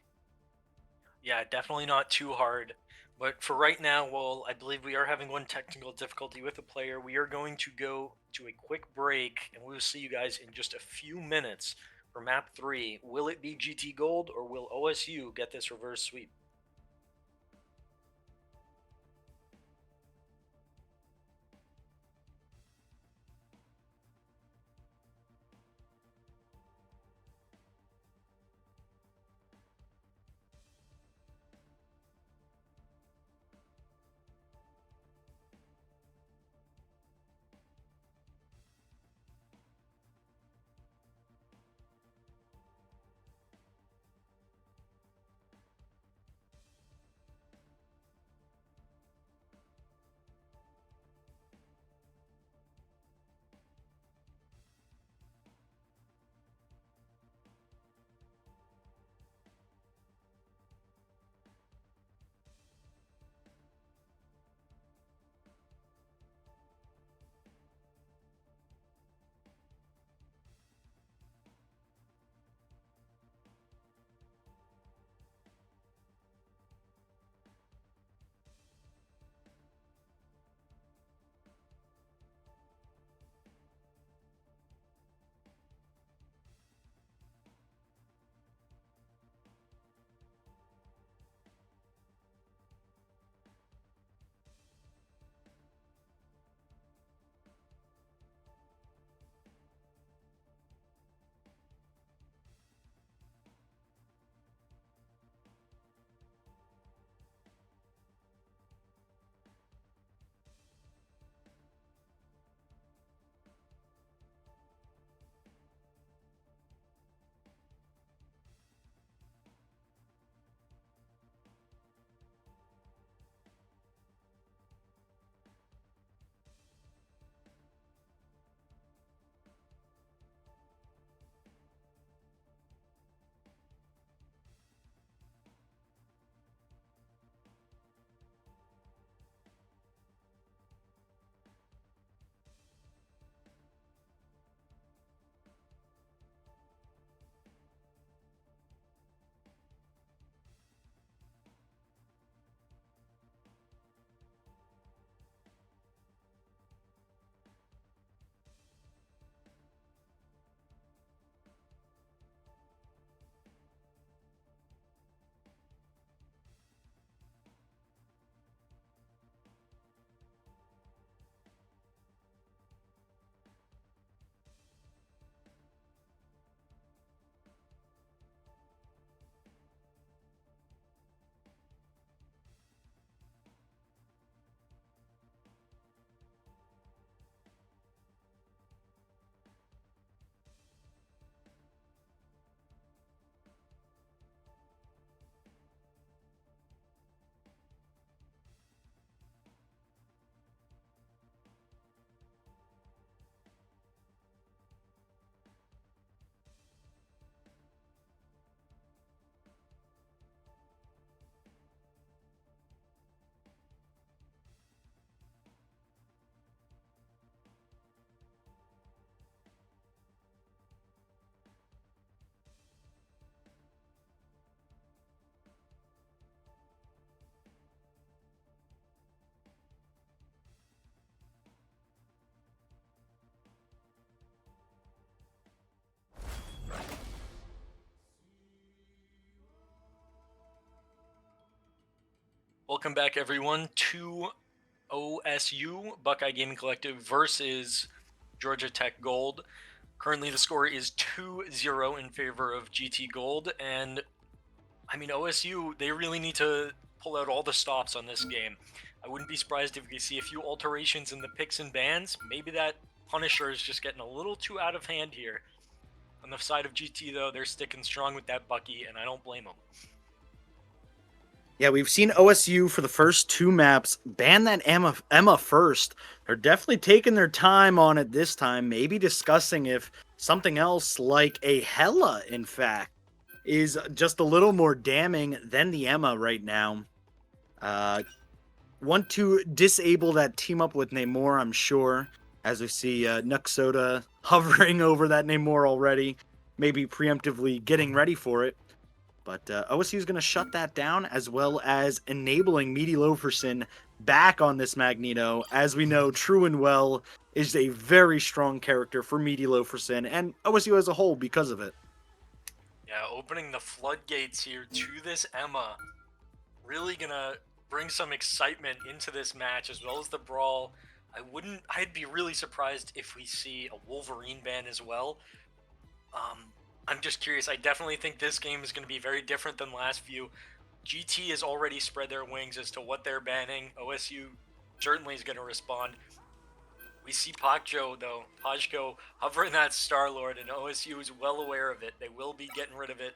Yeah, definitely not too hard. But for right now, well, I believe we are having one technical difficulty with the player. We are going to go to a quick break, and we will see you guys in just a few minutes for map 3. Will it be GT Gold, or will OSU get this reverse sweep? Welcome back, everyone, to OSU Buckeye Gaming Collective versus Georgia Tech Gold. Currently, the score is 2-0 in favor of GT Gold, and I mean, OSU, they really need to pull out all the stops on this game. I wouldn't be surprised if we see a few alterations in the picks and bans. Maybe that Punisher is just getting a little too out of hand here. On the side of GT, though, they're sticking strong with that Bucky, and I don't blame them. Yeah, we've seen OSU for the first 2 maps ban that Emma first. They're definitely taking their time on it this time, maybe discussing if something else like a Hella, in fact, is just a little more damning than the Emma right now. Want to disable that team up with Namor, I'm sure, as we see Nuxoda hovering over that Namor already, maybe preemptively getting ready for it. But OSU is going to shut that down, as well as enabling Meaty Loferson back on this Magneto. As we know, true and well is a very strong character for Meaty Loferson and OSU as a whole because of it. Yeah, opening the floodgates here to this Emma. Really going to bring some excitement into this match, as well as the brawl. I'd be really surprised if we see a Wolverine ban as well. I'm just curious. I definitely think this game is going to be very different than last few. GT has already spread their wings as to what they're banning. OSU certainly is going to respond. We see Pajko hovering that Star-Lord, and OSU is well aware of it. They will be getting rid of it.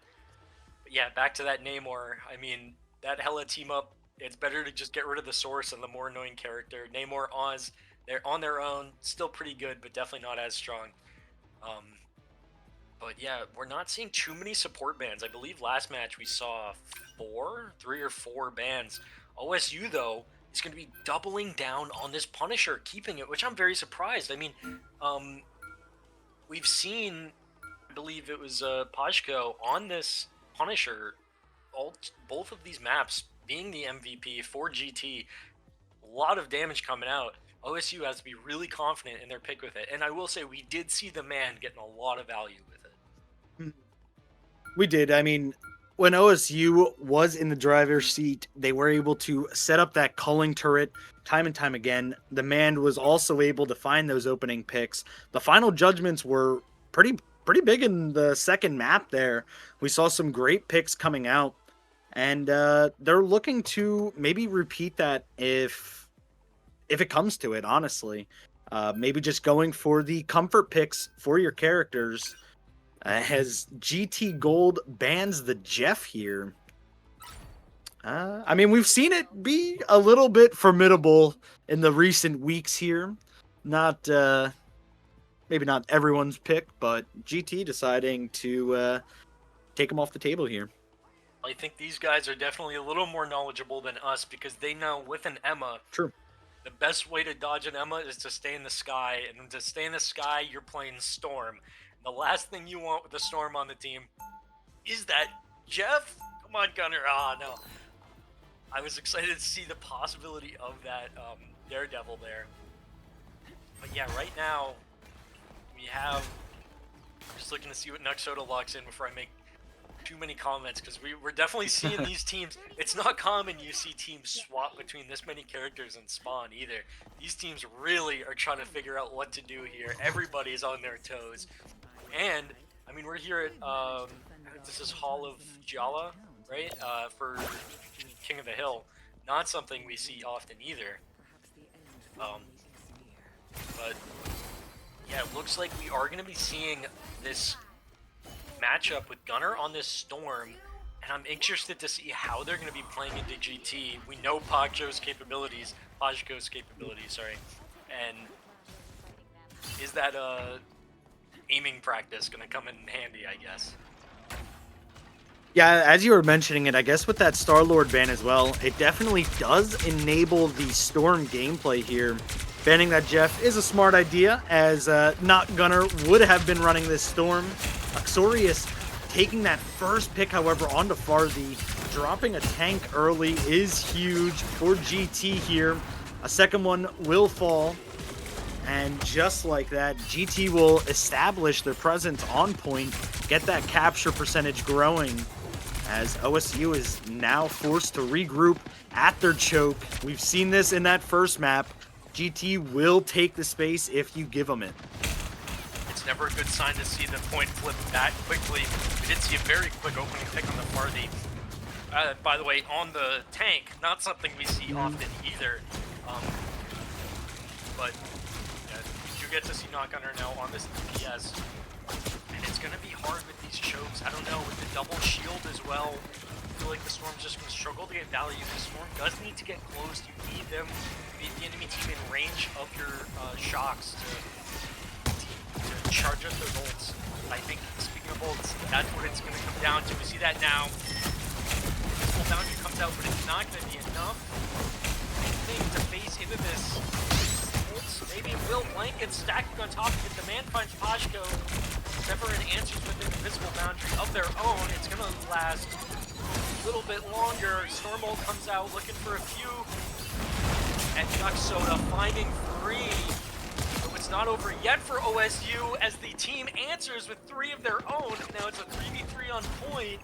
But yeah, back to that Namor. I mean, that Hella team up, it's better to just get rid of the source and the more annoying character. Namor, Oz, they're on their own, still pretty good, but definitely not as strong. But yeah, we're not seeing too many support bans. I believe last match we saw 3 or 4 bans. OSU, though, is going to be doubling down on this Punisher, keeping it, which I'm very surprised. I mean, we've seen, I believe it was Pajko on this Punisher, both of these maps being the MVP for GT. A lot of damage coming out. OSU has to be really confident in their pick with it. And I will say, we did see the man getting a lot of value with it. We did. I mean, when OSU was in the driver's seat, they were able to set up that culling turret time and time again. The man was also able to find those opening picks. The final judgments were pretty big in the second map there. We saw some great picks coming out, and they're looking to maybe repeat that if it comes to it, honestly. Maybe just going for the comfort picks for your characters. As GT Gold bans the Jeff here. I mean, we've seen it be a little bit formidable in the recent weeks here. Not, maybe not everyone's pick, but GT deciding to take him off the table here. I think these guys are definitely a little more knowledgeable than us, because they know with an Emma, True, the best way to dodge an Emma is to stay in the sky, and to stay in the sky, you're playing Storm. The last thing you want with the Storm on the team is that Jeff. Come on, Gunner. No. I was excited to see the possibility of that Daredevil there. But yeah, right now, we have... I'm just looking to see what Nuxoda locks in before I make too many comments, because we're definitely seeing these teams. It's not common you see teams swap between this many characters in Spawn either. These teams really are trying to figure out what to do here. Everybody's on their toes. And, I mean, we're here at, this is Hall of Jala, right? For King of the Hill. Not something we see often either. But, yeah, it looks like we are going to be seeing this matchup with Gunner on this Storm. And I'm interested to see how they're going to be playing into GT. We know Pajko's capabilities, sorry. And is that, aiming practice going to come in handy, I guess. Yeah, as you were mentioning it, I guess with that Star-Lord ban as well, it definitely does enable the Storm gameplay here. Banning that Jeff is a smart idea, as not Gunner would have been running this Storm. Axorius taking that first pick, however, onto Farzi. Dropping a tank early is huge for GT here. A second one will fall. And just like that, GT will establish their presence on point, get that capture percentage growing, as OSU is now forced to regroup at their choke. We've seen this in that first map. GT will take the space if you give them it. It's never a good sign to see the point flip that quickly. We did see a very quick opening pick on the Farthie. By the way, on the tank, not something we see often either. But yeah, you do get to see Knockunner now on this DPS. And it's going to be hard with these chokes. I don't know, with the double shield as well. I feel like the Storm's just going to struggle to get value. The Storm does need to get close. You need them, the enemy team in range of your shocks to charge up those ults. I think, speaking of ults, that's what it's going to come down to. We see that now. Full boundary comes out, but it's not going to be enough, I think, to face Ibibis. Maybe Will Blanket stacking on top of it. The man finds Pajko. Severin answers with an invisible boundary of their own. It's going to last a little bit longer. Stormhold comes out looking for a few. And Duck Soda finding 3. So it's not over yet for OSU as the team answers with 3 of their own. Now it's a 3v3 on point.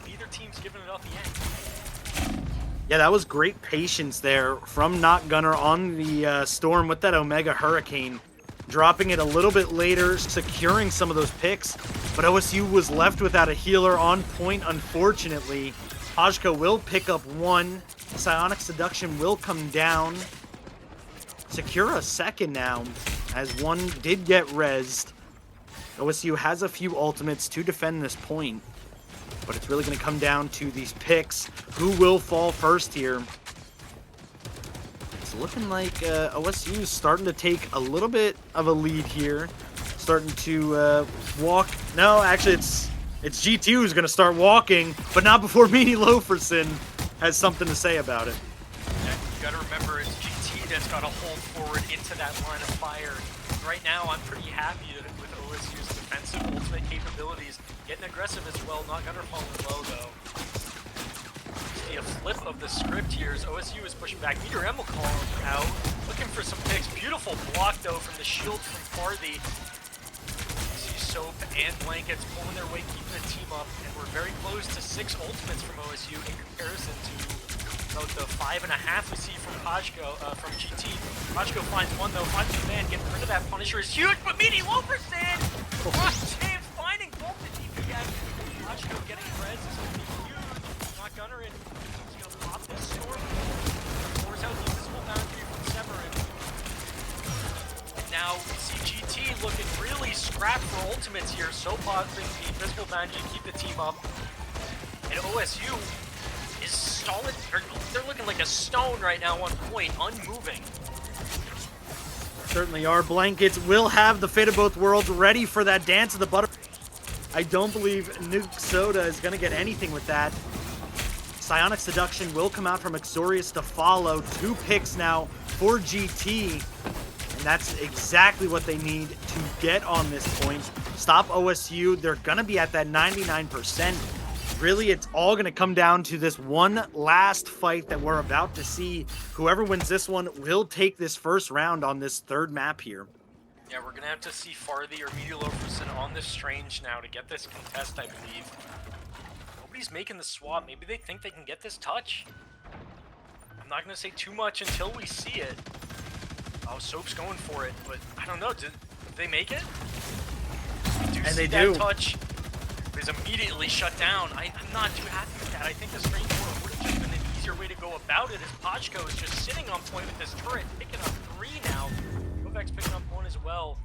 Neither team's giving it up yet. Yeah, that was great patience there from Knockunner on the Storm with that Omega Hurricane. Dropping it a little bit later, securing some of those picks. But OSU was left without a healer on point, unfortunately. Pajko will pick up 1. Psionic Seduction will come down. Secure a second now, as 1 did get rezzed. OSU has a few ultimates to defend this point. But it's really going to come down to these picks. Who will fall first here? It's looking like OSU is starting to take a little bit of a lead here. Starting to walk. No, actually, it's GT who's going to start walking, but not before Meanie Loferson has something to say about it. Yeah, you got to remember, it's GT that's got to hold forward into that line of fire. Right now, I'm pretty happy with OSU's defensive ultimate capabilities. Getting aggressive as well, Knockunner falling low though. See a flip of the script here as OSU is pushing back. Meteor M will call out, looking for some picks. Beautiful block though from the shield from Farthie. See Soap and Blankets pulling their weight, keeping the team up, and we're very close to 6 ultimates from OSU in comparison to about the 5.5 we see from Pajko, from GT. Pajko finds 1 though, finds the man, getting rid of that Punisher is huge, but Meanie Loferson! James finding both the DPS. Pajko getting res is going to be huge. Knockunner in. He's going to pop this Storm. Pours out the invisible boundary from Severin. Now we see GT looking really scrapped for ultimates here. So popping the invisible boundary to keep the team up. And OSU is solid. They're looking like a stone right now on point, unmoving. Certainly are. Blankets will have the Fate of Both Worlds ready for that Dance of the Butterfly. I don't believe Nuke Soda is going to get anything with that. Psionic Seduction will come out from Exorius to follow. 2 picks now for GT. And that's exactly what they need to get on this point. Stop OSU. They're going to be at that 99%. Really, it's all going to come down to this one last fight that we're about to see. Whoever wins this one will take this first round on this 3rd map here. Yeah, we're going to have to see Farthie or Meteor Loferson on this Strange now to get this contest, I believe. Nobody's making the swap. Maybe they think they can get this touch. I'm not going to say too much until we see it. Oh, Soap's going for it, but I don't know. Did they make it? And they do. That touch is immediately shut down. I'm not too happy with that. I think the Strange War would have just been an easier way to go about it as Pajko is just sitting on point with this turret, picking up 3 now. Kovacs picking up 1 as well.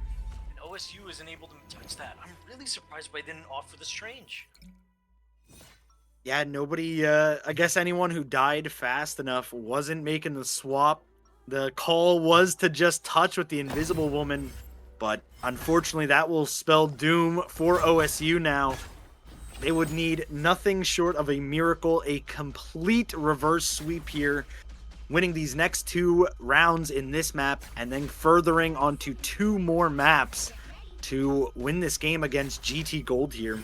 And OSU isn't able to touch that. I'm really surprised why they didn't offer the Strange. Yeah, nobody, I guess anyone who died fast enough wasn't making the swap. The call was to just touch with the Invisible Woman, but unfortunately that will spell doom for OSU now. They would need nothing short of a miracle, a complete reverse sweep here, winning these next 2 rounds in this map, and then furthering onto 2 more maps to win this game against GT Gold here.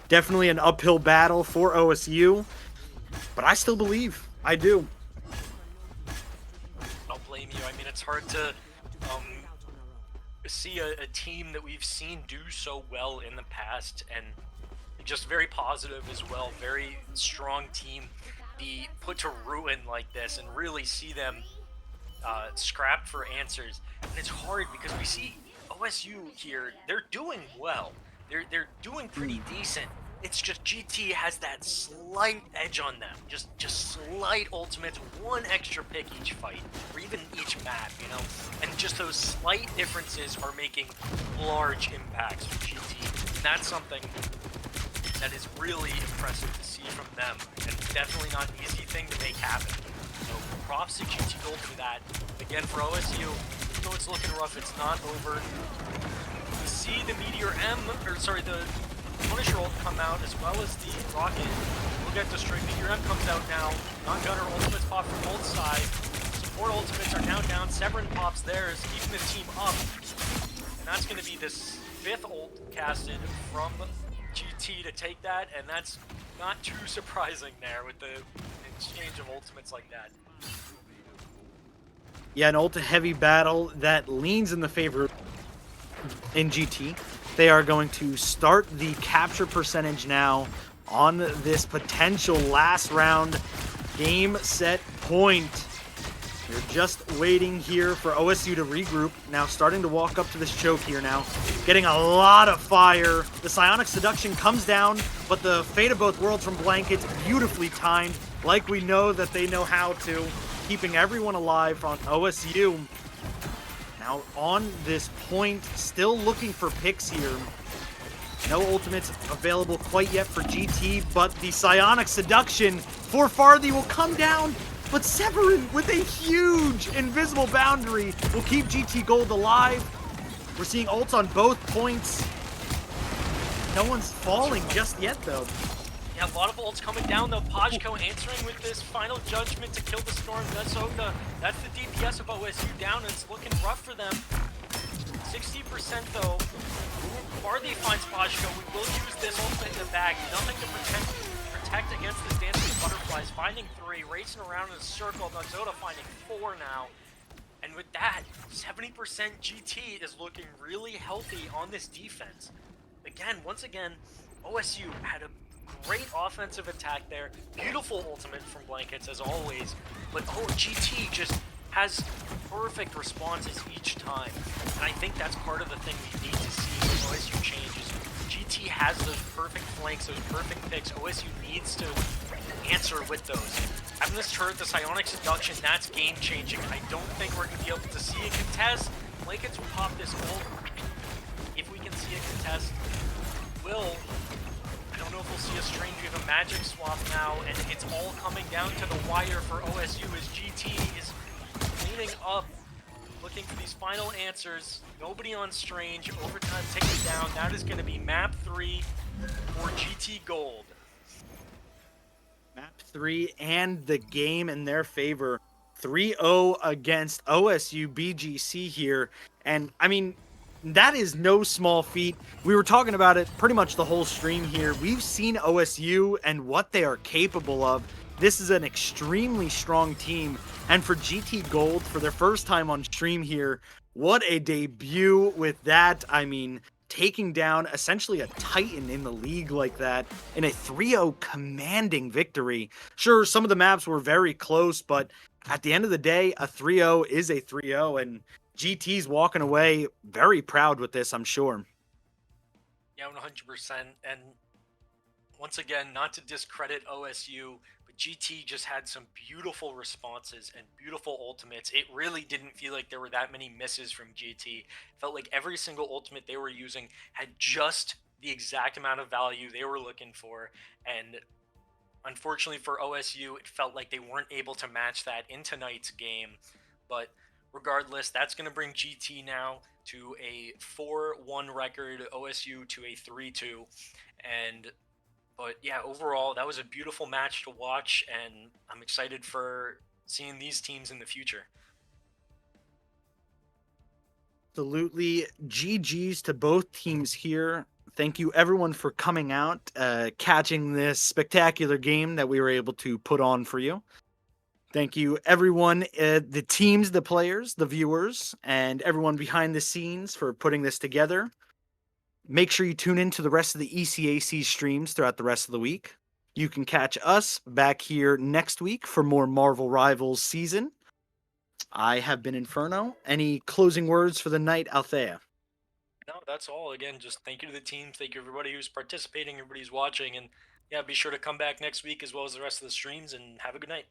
Definitely an uphill battle for OSU, but I still believe. I do. I don't blame you. I mean, it's hard to see a team that we've seen do so well in the past and just very positive as well. Very strong team. Be put to ruin like this and really see them scrapped for answers. And it's hard because we see OSU here, they're doing well. They're doing pretty decent. It's just GT has that slight edge on them. Just slight ultimates, one extra pick each fight, or even each map, you know? And just those slight differences are making large impacts for GT. And that's something that is really impressive to see from them, and definitely not an easy thing to make happen. So props to GT Gold for that. Again, for OSU, even though it's looking rough, it's not over. We see the Meteor M, or sorry, the Punisher ult come out, as well as the Rocket. We'll get destroyed. Meteor M comes out now. Non-gunner ultimates pop from both sides. Support ultimates are now down. Severin pops theirs, keeping the team up. And that's going to be this 5th ult casted from GT to take that, and that's not too surprising there with the exchange of ultimates like that. Yeah, an ult-heavy battle that leans in the favor in GT. They are going to start the capture percentage now on this potential last round game set point. You're just waiting here for OSU to regroup. Now starting to walk up to this choke here now. Getting a lot of fire. The Psionic Seduction comes down, but the Fate of Both Worlds from Blankets beautifully timed, like we know that they know how to, keeping everyone alive on OSU. Now on this point, still looking for picks here. No ultimates available quite yet for GT, but the Psionic Seduction for Farthy will come down. But Severin, with a huge invisible boundary, will keep GT Gold alive. We're seeing ults on both points. No one's falling just yet, though. Yeah, a lot of ults coming down, though. Pajko answering with this final judgment to kill the Storm. That's the DPS of OSU down, and it's looking rough for them. 60% though. Farthy finds Pajko. We will use this ultimate in the bag. Nothing to protect against this dancing butterflies. Finding 3, racing around in a circle. Nugzota finding 4 now. And with that, 70% GT is looking really healthy on this defense. Once again, OSU had a great offensive attack there. Beautiful ultimate from Blankets as always. But GT just has perfect responses each time. And I think that's part of the thing we need to see when OSU changes. GT has those perfect flanks, those perfect picks. OSU needs to answer with those. Having this turret, the Psionic Seduction, that's game-changing. I don't think we're going to be able to see a contest. Blankets will pop this ult. If we can see a contest, we will. I don't know if we'll see a strange of a magic swap now, and it's all coming down to the wire for OSU as GT is cleaning up, looking for these final answers. Nobody on Strange. Overtime taken down. That is going to be map 3 for GT Gold. Map 3 and the game in their favor. 3-0 against OSUBGC here. And, I mean, that is no small feat. We were talking about it pretty much the whole stream here. We've seen OSU and what they are capable of. This is an extremely strong team. And for GT Gold, for their first time on stream here, what a debut with that. I mean, taking down essentially a titan in the league like that in a 3-0 commanding victory. Sure, some of the maps were very close, but at the end of the day, a 3-0 is a 3-0, and GT's walking away very proud with this, I'm sure. Yeah, 100%. And once again, not to discredit OSU, but GT just had some beautiful responses and beautiful ultimates. It really didn't feel like there were that many misses from GT. It felt like every single ultimate they were using had just the exact amount of value they were looking for. And unfortunately for OSU, it felt like they weren't able to match that in tonight's game. But regardless, that's going to bring GT now to a 4-1 record, OSU to a 3-2. But yeah, overall, that was a beautiful match to watch, and I'm excited for seeing these teams in the future. Absolutely. GG's to both teams here. Thank you, everyone, for coming out, catching this spectacular game that we were able to put on for you. Thank you, everyone, the teams, the players, the viewers, and everyone behind the scenes for putting this together. Make sure you tune in to the rest of the ECAC streams throughout the rest of the week. You can catch us back here next week for more Marvel Rivals season. I have been Inferno. Any closing words for the night, Althea? No, that's all. Again, just thank you to the team. Thank you everybody who's participating, everybody who's watching, and yeah, be sure to come back next week as well as the rest of the streams. And have a good night.